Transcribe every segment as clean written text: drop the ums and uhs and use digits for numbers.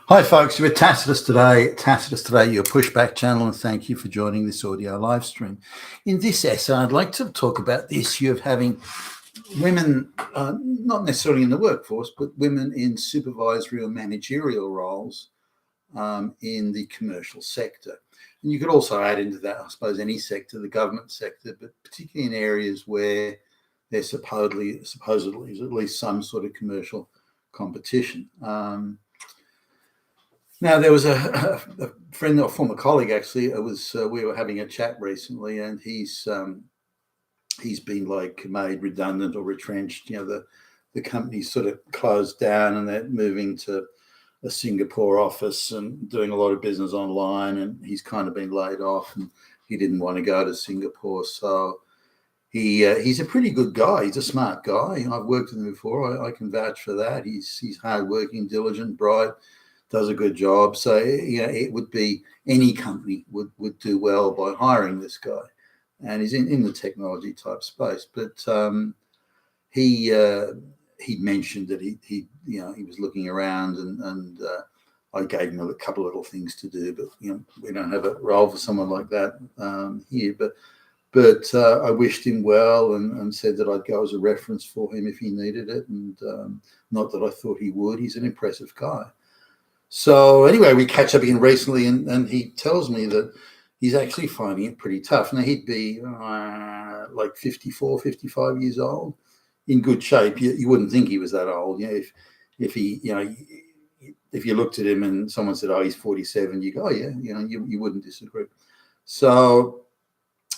Hi, folks. You're with Tacitus today. Tacitus today, your pushback channel, and thank you for joining this audio live stream. In this essay, I'd like to talk about the issue of having women, not necessarily in the workforce, but women in supervisory or managerial roles in the commercial sector. And you could also add into that, I suppose, any sector, the government sector, but particularly in areas where there supposedly is at least some sort of commercial competition. Now, there was a friend or former colleague, actually. We were having a chat recently, and he's been made redundant or retrenched. The company's sort of closed down, and they're moving to a Singapore office and doing a lot of business online. And he's kind of been laid off, and he didn't want to go to Singapore, so he's a pretty good guy. He's a smart guy. I've worked with him before. I can vouch for that. He's hardworking, diligent, bright, does a good job. So, it would be any company would do well by hiring this guy. And he's in the technology type space. But he'd mentioned that he was looking around, and I gave him a couple of little things to do. But, we don't have a role for someone like that here. But I wished him well and said that I'd go as a reference for him if he needed it. And not that I thought he would. He's an impressive guy. So anyway, we catch up again recently, and he tells me that he's actually finding it pretty tough. Now, he'd be like 54, 55 years old, in good shape. You wouldn't think he was that old. If you looked at him and someone said, "Oh, he's 47," you go, "Oh, yeah," you wouldn't disagree. So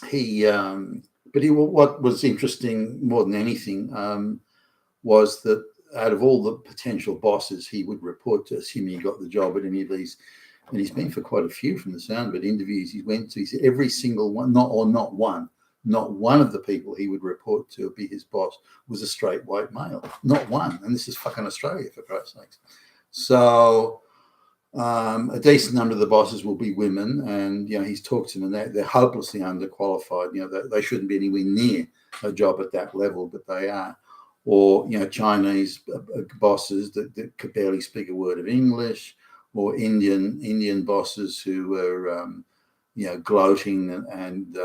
what was interesting more than anything was that out of all the potential bosses he would report to, assuming he got the job at any of these, and he's been for quite a few from the sound of it, interviews he went to, he said every single one, not one of the people he would report to or be his boss was a straight white male. Not one. And this is fucking Australia, for Christ's sakes. So a decent number of the bosses will be women, and he's talked to them, and they're hopelessly underqualified. They shouldn't be anywhere near a job at that level, but they are. Or Chinese bosses that could barely speak a word of English, or Indian bosses who were gloating and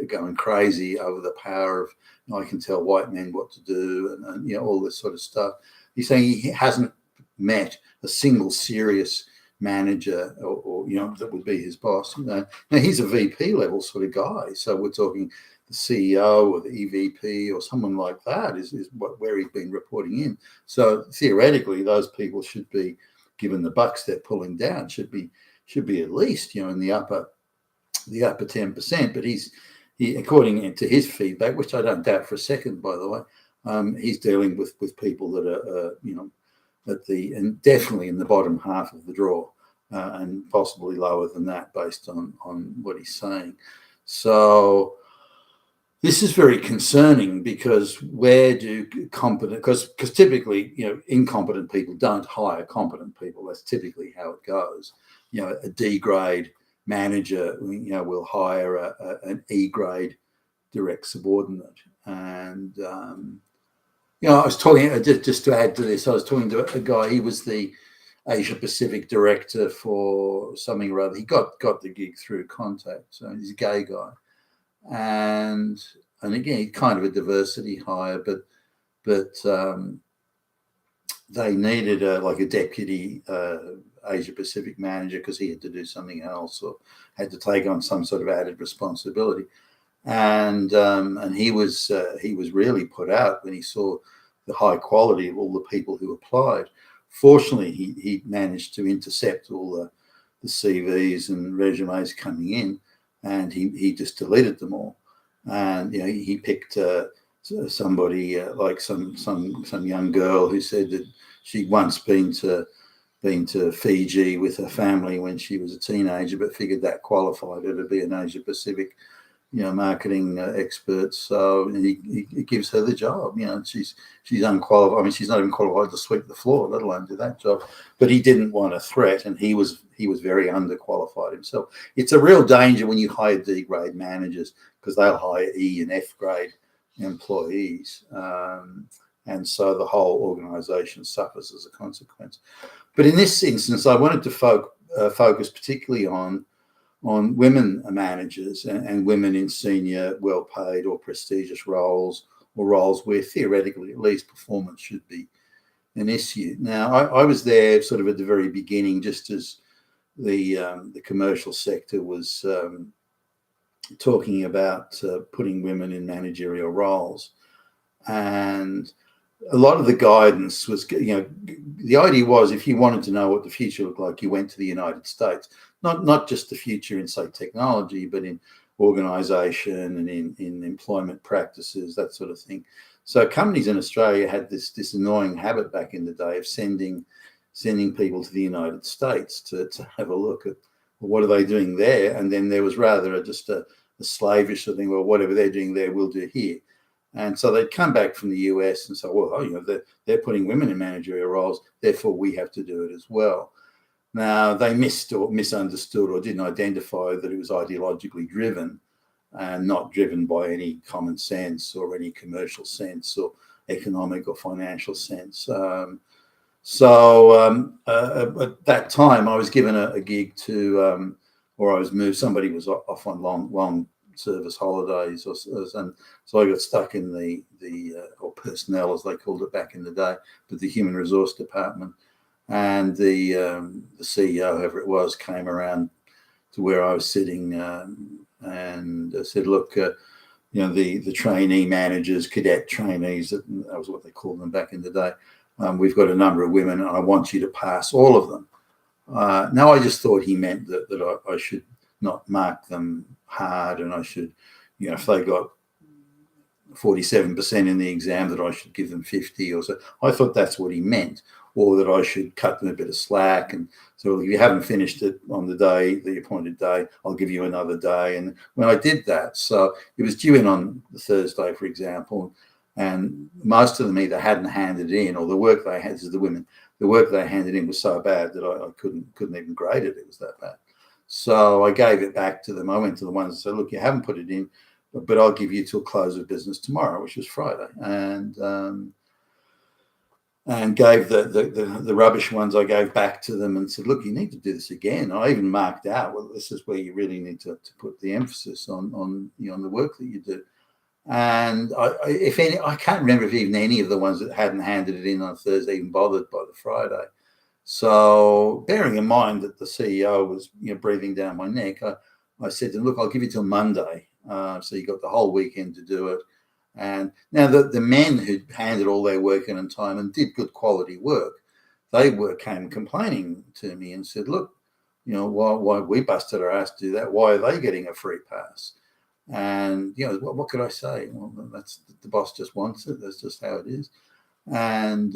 going crazy over the power of I can tell white men what to do, and all this sort of stuff. He's saying he hasn't met a single serious manager or that would be his boss. Now he's a VP level sort of guy, so we're talking the CEO or the EVP or someone like that is where he's been reporting in. So theoretically, those people should be, given the bucks they're pulling down, should be at least in the upper 10%. But he according to his feedback, which I don't doubt for a second, by the way, he's dealing with people that are and definitely in the bottom half of the draw, and possibly lower than that based on what he's saying. So this is very concerning, because because typically, incompetent people don't hire competent people. That's typically how it goes. A D grade manager, will hire an E grade direct subordinate. And, I was talking, just to add to this, I was talking to a guy, he was the Asia Pacific director for something or other. He got the gig through contact. So he's a gay guy. And again, kind of a diversity hire, but they needed a deputy Asia Pacific manager because he had to do something else or had to take on some sort of added responsibility. And he was really put out when he saw the high quality of all the people who applied. Fortunately, he managed to intercept all the CVs and resumes coming in, and he just deleted them all. And he picked somebody like some young girl who said that she'd once been to Fiji with her family when she was a teenager, but figured that qualified her to be an Asia Pacific marketing expert. So he gives her the job. She's unqualified. I mean, she's not even qualified to sweep the floor, let alone do that job. But he didn't want a threat, and he was very underqualified himself. It's a real danger when you hire D grade managers, because they'll hire E and F grade employees. and so the whole organisation suffers as a consequence. But in this instance, I wanted to focus particularly on women managers and women in senior, well-paid or prestigious roles, or roles where theoretically at least performance should be an issue. Now, I was there sort of at the very beginning, just as the commercial sector was talking about putting women in managerial roles. And a lot of the guidance was, the idea was if you wanted to know what the future looked like, you went to the United States, not just the future in, say, technology, but in organisation and in employment practices, that sort of thing. So companies in Australia had this annoying habit back in the day of sending people to the United States to have a look at, well, what are they doing there? And then there was rather just a slavish thing, well, whatever they're doing there, we'll do here. And so they'd come back from the US and say, well, they're putting women in managerial roles, therefore we have to do it as well. Now, they missed or misunderstood or didn't identify that it was ideologically driven and not driven by any common sense or any commercial sense or economic or financial sense. So at that time, I was given a gig to, or I was moved, somebody was off on long service holidays, and so I got stuck in the or personnel, as they called it back in the day, but the human resource department. And the CEO, whoever it was, came around to where I was sitting and said, look, the trainee managers, cadet trainees, that was what they called them back in the day, we've got a number of women and I want you to pass all of them. Now, I just thought he meant that I should not mark them hard, and I should, if they got 47% in the exam, that I should give them 50 or so. I thought that's what he meant, or that I should cut them a bit of slack. And so if you haven't finished it on the appointed day, I'll give you another day. And when I did that, so it was due in on the Thursday, for example, and most of them either hadn't handed in, or the work they had, the women, the work they handed in was so bad that I couldn't even grade it. It was that bad. So I gave it back to them. I went to the ones and said, look, you haven't put it in, but I'll give you till close of business tomorrow, which was Friday. And gave the rubbish ones, I gave back to them and said, look, you need to do this again. I even marked out, well, this is where you really need to put the emphasis on the work that you do. And I can't remember if even any of the ones that hadn't handed it in on Thursday even bothered by the Friday. So bearing in mind that the CEO was breathing down my neck, I said to him, look, I'll give you till Monday. So you got the whole weekend to do it. And now the men who handed all their work in on time and did good quality work, they came complaining to me and said, look, why we busted our ass to do that? Why are they getting a free pass? And, what could I say? Well, that's the boss just wants it. That's just how it is. And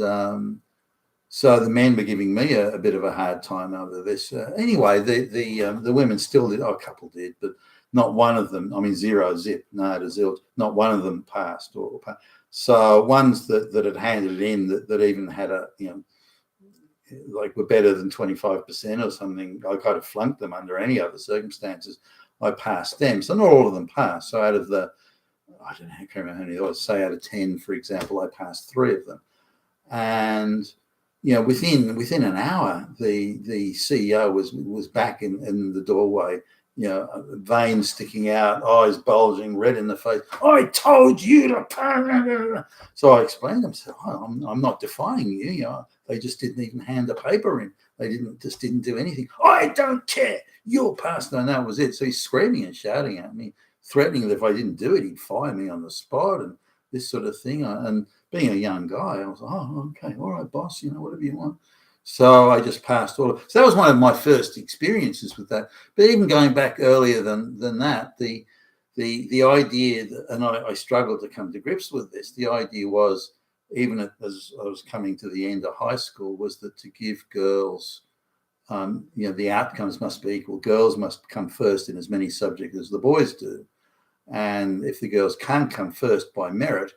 so the men were giving me a bit of a hard time over this. Anyway, the women still did. Oh, a couple did, but not one of them. I mean, zero, zip, nada, zilch. Not one of them passed. So ones that had handed it in that even had like were better than 25% or something, I kind of flunked them under any other circumstances. I passed them. So not all of them passed. So out of I don't know, I can't remember how many there was. Say out of 10, for example, I passed 3 of them. And within an hour, the CEO was back in the doorway, veins sticking out, eyes bulging, red in the face. I told you to. So I explained to him, said, I'm not defying you. They just didn't even hand the paper in. They didn't do anything. I don't care. You'll pass. And that was it. So he's screaming and shouting at me, threatening that if I didn't do it, he'd fire me on the spot and this sort of thing. And being a young guy, I was like, oh, okay, all right, boss, whatever you want. So I just passed all of it. So that was one of my first experiences with that. But even going back earlier than that, the idea that, and I struggled to come to grips with this, the idea was, even as I was coming to the end of high school, was that to give girls, the outcomes must be equal. Girls must come first in as many subjects as the boys do. And if the girls can't come first by merit,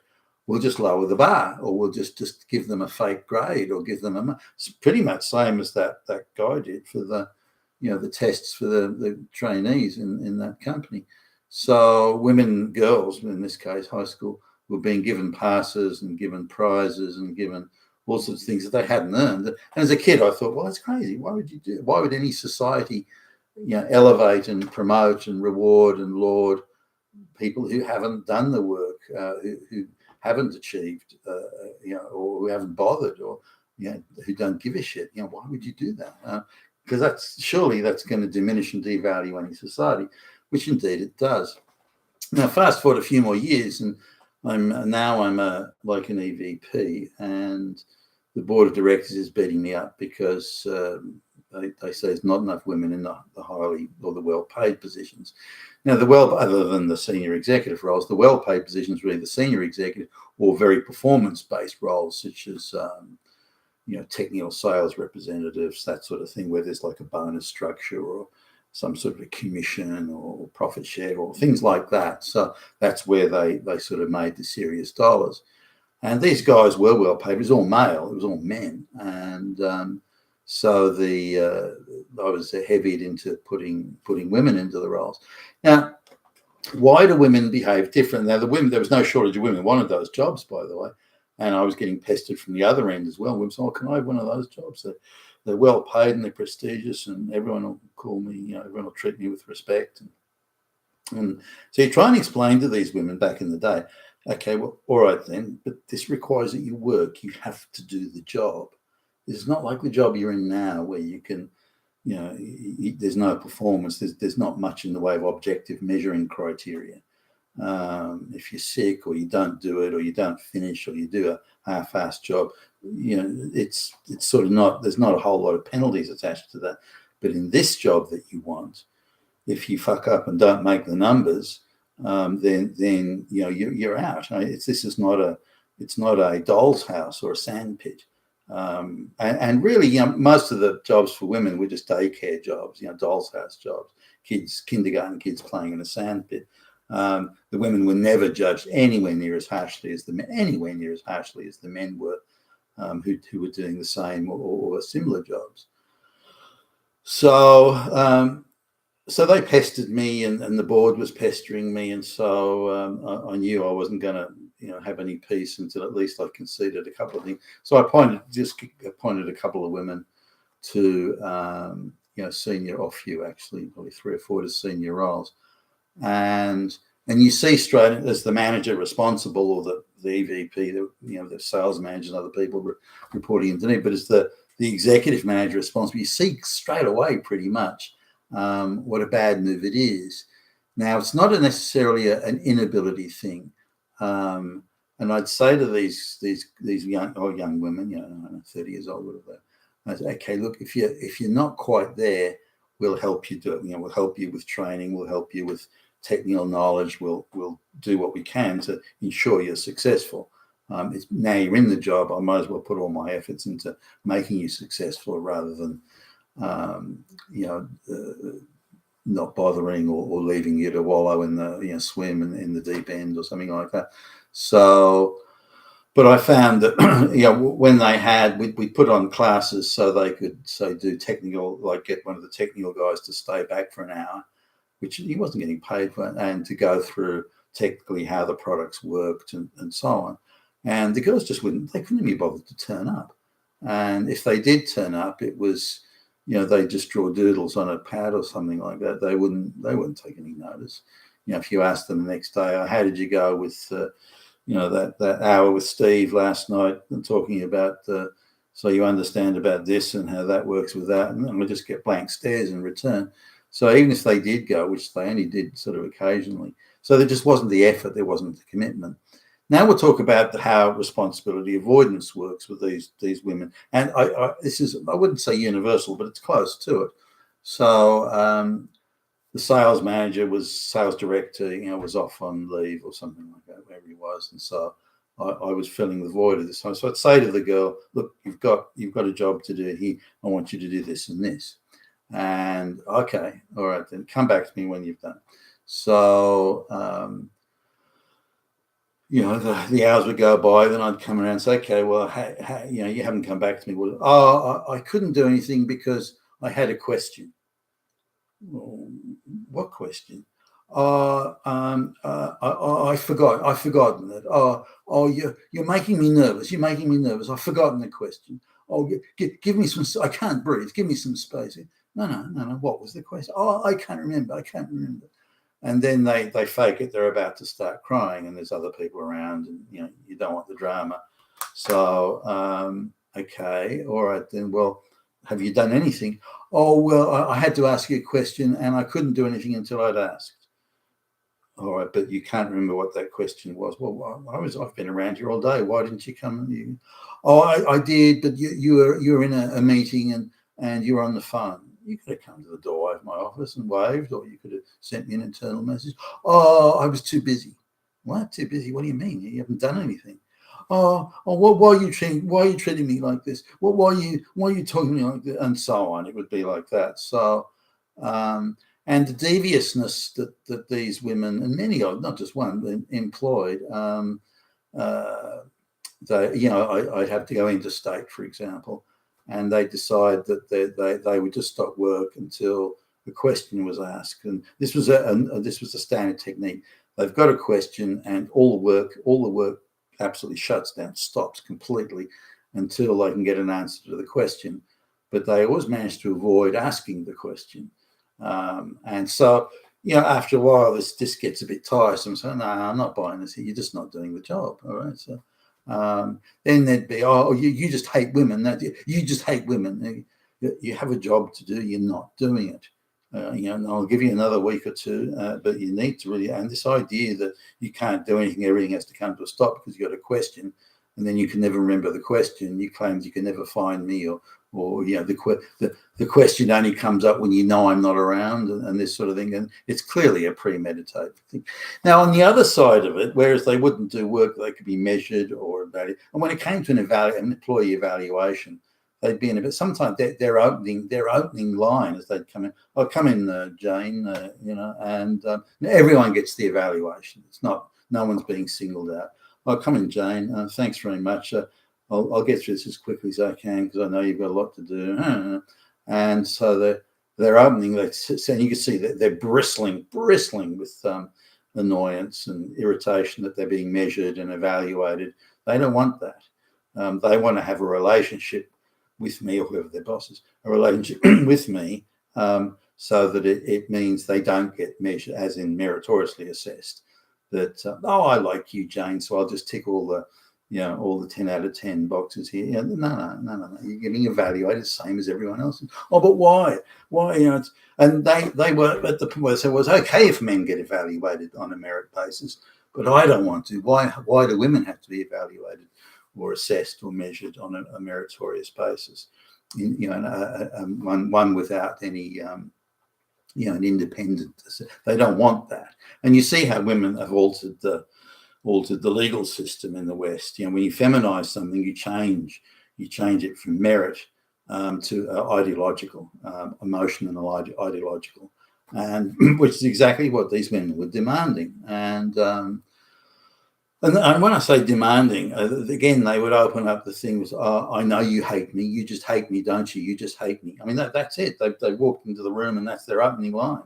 we'll just lower the bar, or we'll just give them a fake grade, or give them it's pretty much same as that guy did for the tests for the trainees in that company. So girls in this case, high school, were being given passes and given prizes and given all sorts of things that they hadn't earned. And as a kid, I thought, well, that's crazy. Why would any society, elevate and promote and reward and laud people who haven't done the work, who haven't achieved, or who haven't bothered, or who don't give a shit? Why would you do that? Because that's going to diminish and devalue any society, which indeed it does. Now, fast forward a few more years, and I'm like an EVP, and the board of directors is beating me up because they say there's not enough women in the highly or the well-paid positions. Now, other than the senior executive roles, the well-paid positions really the senior executive or very performance-based roles, such as technical sales representatives, that sort of thing, where there's like a bonus structure or some sort of a commission or profit share or things like that. So that's where they sort of made the serious dollars. And these guys were well paid. It was all male. It was all men. And so I was heavied into putting women into the roles. Now, why do women behave different? Now, there was no shortage of women who wanted those jobs, by the way. And I was getting pestered from the other end as well. Women said, can I have one of those jobs? They're well paid and they're prestigious, and everyone will call me, everyone will treat me with respect. And so you try and explain to these women back in the day, okay, well, all right then, but this requires that you work. You have to do the job. It's not like the job you're in now where you can, there's no performance. There's not much in the way of objective measuring criteria. If you're sick or you don't do it or you don't finish or you do a half-assed job, it's sort of not, there's not a whole lot of penalties attached to that. But in this job that you want, if you fuck up and don't make the numbers, then you're out. It's not a doll's house or a sandpit. And really, most of the jobs for women were just daycare jobs, doll's house jobs, kindergarten kids playing in a sandpit. The women were never judged anywhere near as harshly as the men were, who were doing the same or similar jobs. So they pestered me, and the board was pestering me, and so I knew I wasn't going to have any peace until at least I conceded a couple of things. So I appointed a couple of women to senior, or few actually, probably 3 or 4 to senior roles. And you see straight as the manager responsible, or the EVP, the sales manager and other people reporting into me, but as the executive manager responsible, you see straight away pretty much what a bad move it is. Now, it's not necessarily an inability thing. And I'd say to these young women, 30 years old, whatever, I say, okay, look, if you're not quite there, we'll help you do it. We'll help you with training. We'll help you with technical knowledge. We'll do what we can to ensure you're successful. Now you're in the job, I might as well put all my efforts into making you successful rather than not bothering or leaving you to wallow in the swim in the deep end or something like that. So, but I found that when we put on classes so they could do technical, like get one of the technical guys to stay back for an hour, which he wasn't getting paid for, and to go through technically how the products worked and so on. And the girls just couldn't be bothered to turn up. And if they did turn up, it was, they just draw doodles on a pad or something like that. They wouldn't take any notice. If you asked them the next day, how did you go with, that hour with Steve last night and talking about, so you understand about this and how that works with that, and then we just get blank stares in return. So even if they did go, which they only did sort of occasionally, so there just wasn't the effort, there wasn't the commitment. Now we'll talk about how responsibility avoidance works with these women. And I wouldn't say universal, but it's close to it. So the sales director, was off on leave or something like that, wherever he was. And so I was filling the void of this time. So I'd say to the girl, look, you've got a job to do here. I want you to do this and this. And okay, all right, then come back to me when you've done. So, the hours would go by, then I'd come around and say, okay, well, you haven't come back to me. Well, I couldn't do anything because I had a question. Well, what question? I forgot. I've forgotten it. You're making me nervous. You're making me nervous. I've forgotten the question. Oh, give me some. I can't breathe. Give me some space. No. What was the question? Oh, I can't remember. I can't remember. And then they fake it. They're about to start crying, and there's other people around, and you don't want the drama. So okay, all right then. Well, have you done anything? Oh well, I had to ask you a question, and I couldn't do anything until I'd asked. All right, but you can't remember what that question was. Well, I've been around here all day. Why didn't you come? Oh, I did, but you were in a meeting and you were on the phone. You could have come to the doorway of my office and waved, or you could have sent me an internal message. Oh, I was too busy. What? Too busy? What do you mean? You haven't done anything. Why are you treating me like this? Why are you talking to me like this? And so on. It would be like that. So, and the deviousness that these women, and many of, not just one, employed, I'd have to go interstate, for example, and they decide that they would just stop work until the question was asked. And this was a standard technique. They've got a question, and all the work absolutely shuts down, stops completely until they can get an answer to the question. But they always manage to avoid asking the question. And so, after a while, this gets a bit tiresome. So, no, I'm not buying this. You're just not doing the job. All right. So, then there'd be, you just hate women. You just hate women. You have a job to do. You're not doing it. And I'll give you another week or two, but you need to really, and this idea that you can't do anything, everything has to come to a stop because you got a question, and then you can never remember the question. You claim you can never find me, or the question only comes up when you know I'm not around, and this sort of thing. And it's clearly a premeditated thing. Now, on the other side of it, whereas they wouldn't do work that could be measured or evaluated, and when it came to an employee evaluation, they'd be in a bit. Sometimes their opening line as they'd come in. Oh, come in, Jane. And everyone gets the evaluation. It's not, no one's being singled out. Oh, come in, Jane. Thanks very much. I'll get through this as quickly as I can because I know you've got a lot to do. And so they're opening. And you can see that they're bristling with annoyance and irritation that they're being measured and evaluated. They don't want that. They want to have a relationship with me, or whoever their boss is, a relationship with me, so that it means they don't get measured, as in meritoriously assessed. That I like you, Jane, so I'll just tick all the 10 out of 10 boxes here. No. You're getting evaluated the same as everyone else. Oh, but why? Why? And they were at the point where they said, well, it's okay if men get evaluated on a merit basis, but I don't want to. Why do women have to be evaluated or assessed or measured on a meritorious basis? One without any an independent. They don't want that. And you see how women have altered the legal system in the West. When you feminize something, you change it from merit to ideological, emotional and ideological, and which is exactly what these women were demanding. And when I say demanding, again, they would open up the things. I know you hate me. You just hate me, don't you? You just hate me. I mean, that's it. They walked into the room, and that's their opening line.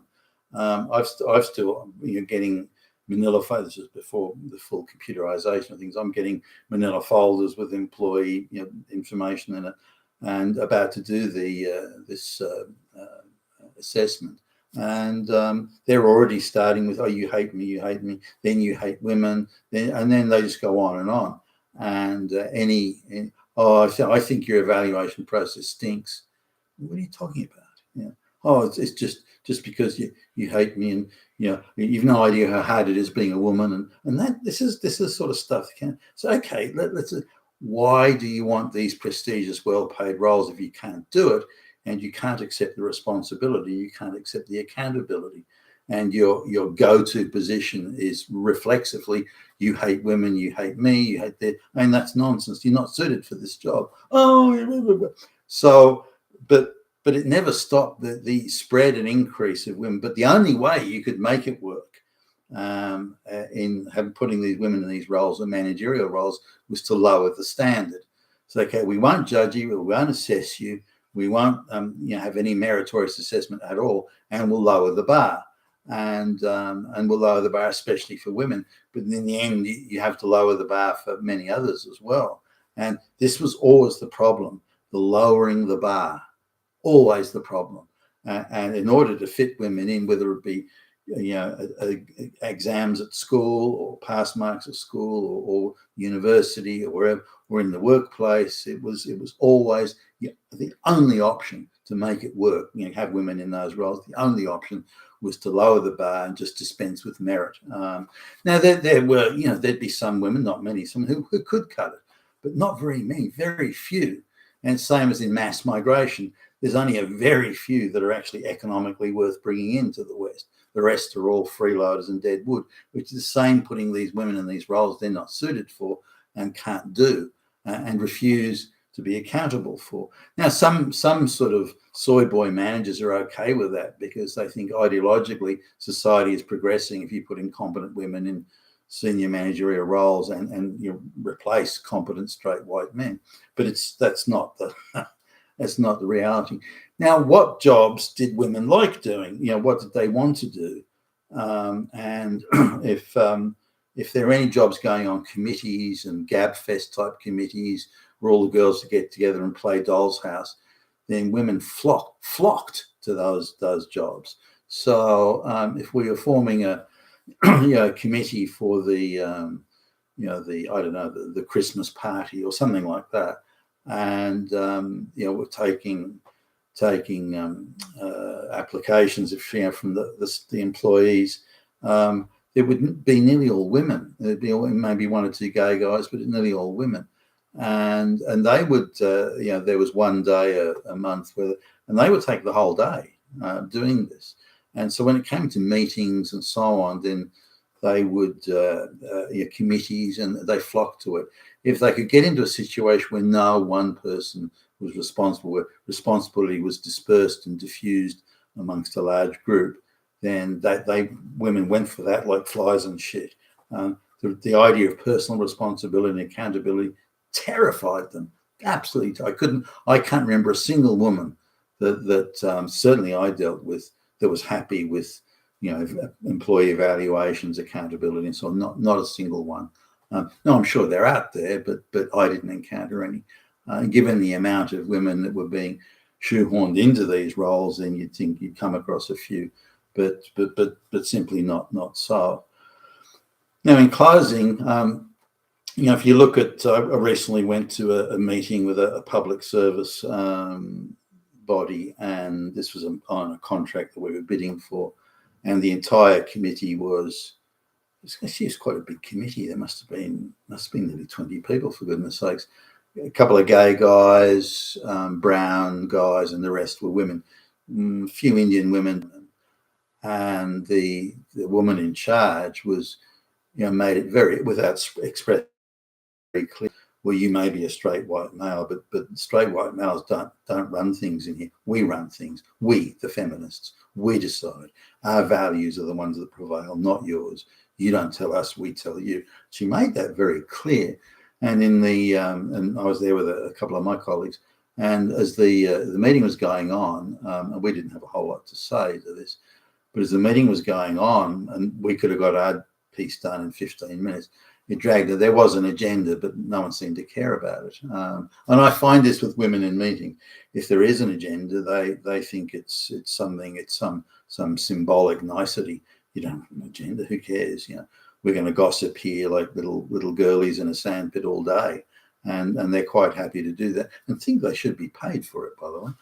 I've still getting manila folders. This is before the full computerization of things. I'm getting manila folders with employee information in it, and about to do this assessment. And they're already starting with, you hate me, then you hate women, and then they just go on and on. And I think your evaluation process stinks. What are you talking about? It's just because you hate me, and you've no idea how hard it is being a woman, and that this is sort of stuff. So okay, let's. Why do you want these prestigious, well-paid roles if you can't do it? And you can't accept the responsibility, you can't accept the accountability, and your go-to position is reflexively, you hate women, you hate me, you hate that. I mean, that's nonsense. You're not suited for this job. So, but it never stopped the spread and increase of women. But the only way you could make it work in putting these women in these roles, or managerial roles, was to lower the standard. So, okay, we won't judge you, we won't assess you. We won't have any meritorious assessment at all, and we'll lower the bar. and will lower the bar, especially for women. But in the end, you have to lower the bar for many others as well. And this was always the problem: the lowering the bar, always the problem. And in order to fit women in, whether it be exams at school or pass marks at school or university or wherever, or in the workplace, it was always the only option to make it work. Have women in those roles. The only option was to lower the bar and just dispense with merit. Now there were, there'd be some women, not many, some who could cut it, but not very many, very few. And same as in mass migration, there's only a very few that are actually economically worth bringing into the West. The rest are all freeloaders and dead wood, which is the same putting these women in these roles they're not suited for and can't do and refuse to be accountable for. Now, some sort of soy boy managers are okay with that because they think ideologically society is progressing if you put incompetent women in senior managerial roles and you replace competent straight white men. But that's not the that's not the reality. Now, what jobs did women like doing? What did they want to do? And if there are any jobs going on committees and Gabfest type committees where all the girls to get together and play Doll's House, then women flocked to those jobs. So if we were forming a committee for the I don't know, the Christmas party or something like that, and we're taking applications from the employees. It would be nearly all women. There'd be maybe one or two gay guys, but nearly all women. And they would, there was one day a month and they would take the whole day doing this. And so when it came to meetings and so on, then they would committees, and they flocked to it. If they could get into a situation where no one person was responsible, where responsibility was dispersed and diffused amongst a large group, then women went for that like flies on shit. The idea of personal responsibility and accountability terrified them. Absolutely, I can't remember a single woman that certainly I dealt with that was happy with employee evaluations, accountability, and so on. Not a single one. No, I'm sure they're out there, but I didn't encounter any. Given the amount of women that were being shoehorned into these roles, then you'd think you'd come across a few, but simply not so. Now, in closing, if you look at, I recently went to a meeting with a public service body, and this was on a contract that we were bidding for, and the entire committee was quite a big committee. There must have been nearly 20 people, for goodness sakes. A couple of gay guys, brown guys, and the rest were women. Few Indian women, and the woman in charge was, made it very, without expressing very clear. Well, you may be a straight white male, but straight white males don't run things in here. We run things. We, the feminists, we decide. Our values are the ones that prevail, not yours. You don't tell us, we tell you. She made that very clear. And in and I was there with a couple of my colleagues, and as the meeting was going on, and we didn't have a whole lot to say to this, but as the meeting was going on, and we could have got our piece done in 15 minutes, it dragged. There was an agenda, but no one seemed to care about it. And I find this with women in meetings. If there is an agenda, they think it's something, it's some symbolic nicety. You don't have an agenda. Who cares? We're going to gossip here like little girlies in a sandpit all day, and they're quite happy to do that and think they should be paid for it, by the way.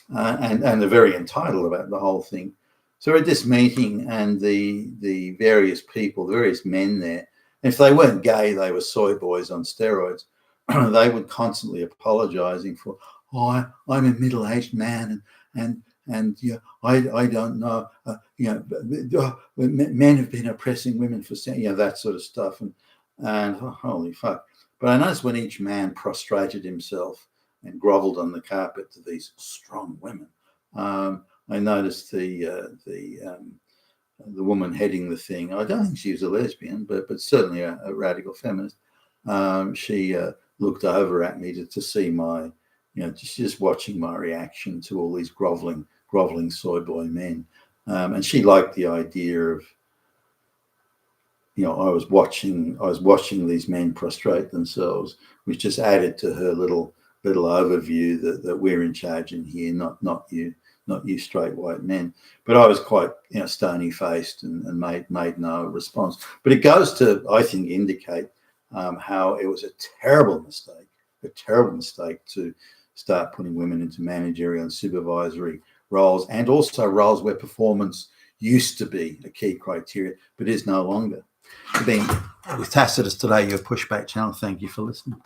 And they're very entitled about the whole thing. So at this meeting, and the various people, the various men there, if they weren't gay, they were soy boys on steroids. They would constantly apologizing for, I'm a middle-aged man, and I don't know, men have been oppressing women for, that sort of stuff, and holy fuck. But I noticed when each man prostrated himself and groveled on the carpet to these strong women, I noticed the woman heading the thing. I don't think she was a lesbian, but certainly a radical feminist. She looked over at me to see my, just watching my reaction to all these groveling soy boy men. And she liked the idea of, I was watching these men prostrate themselves, which just added to her little overview that we're in charge in here, not you straight white men. But I was quite stony faced and made no response. But it goes to, I think, indicate how it was a terrible mistake to start putting women into managerial and supervisory roles, and also roles where performance used to be a key criteria but is no longer. Being with Tacitus today, your Pushback channel. Thank you for listening.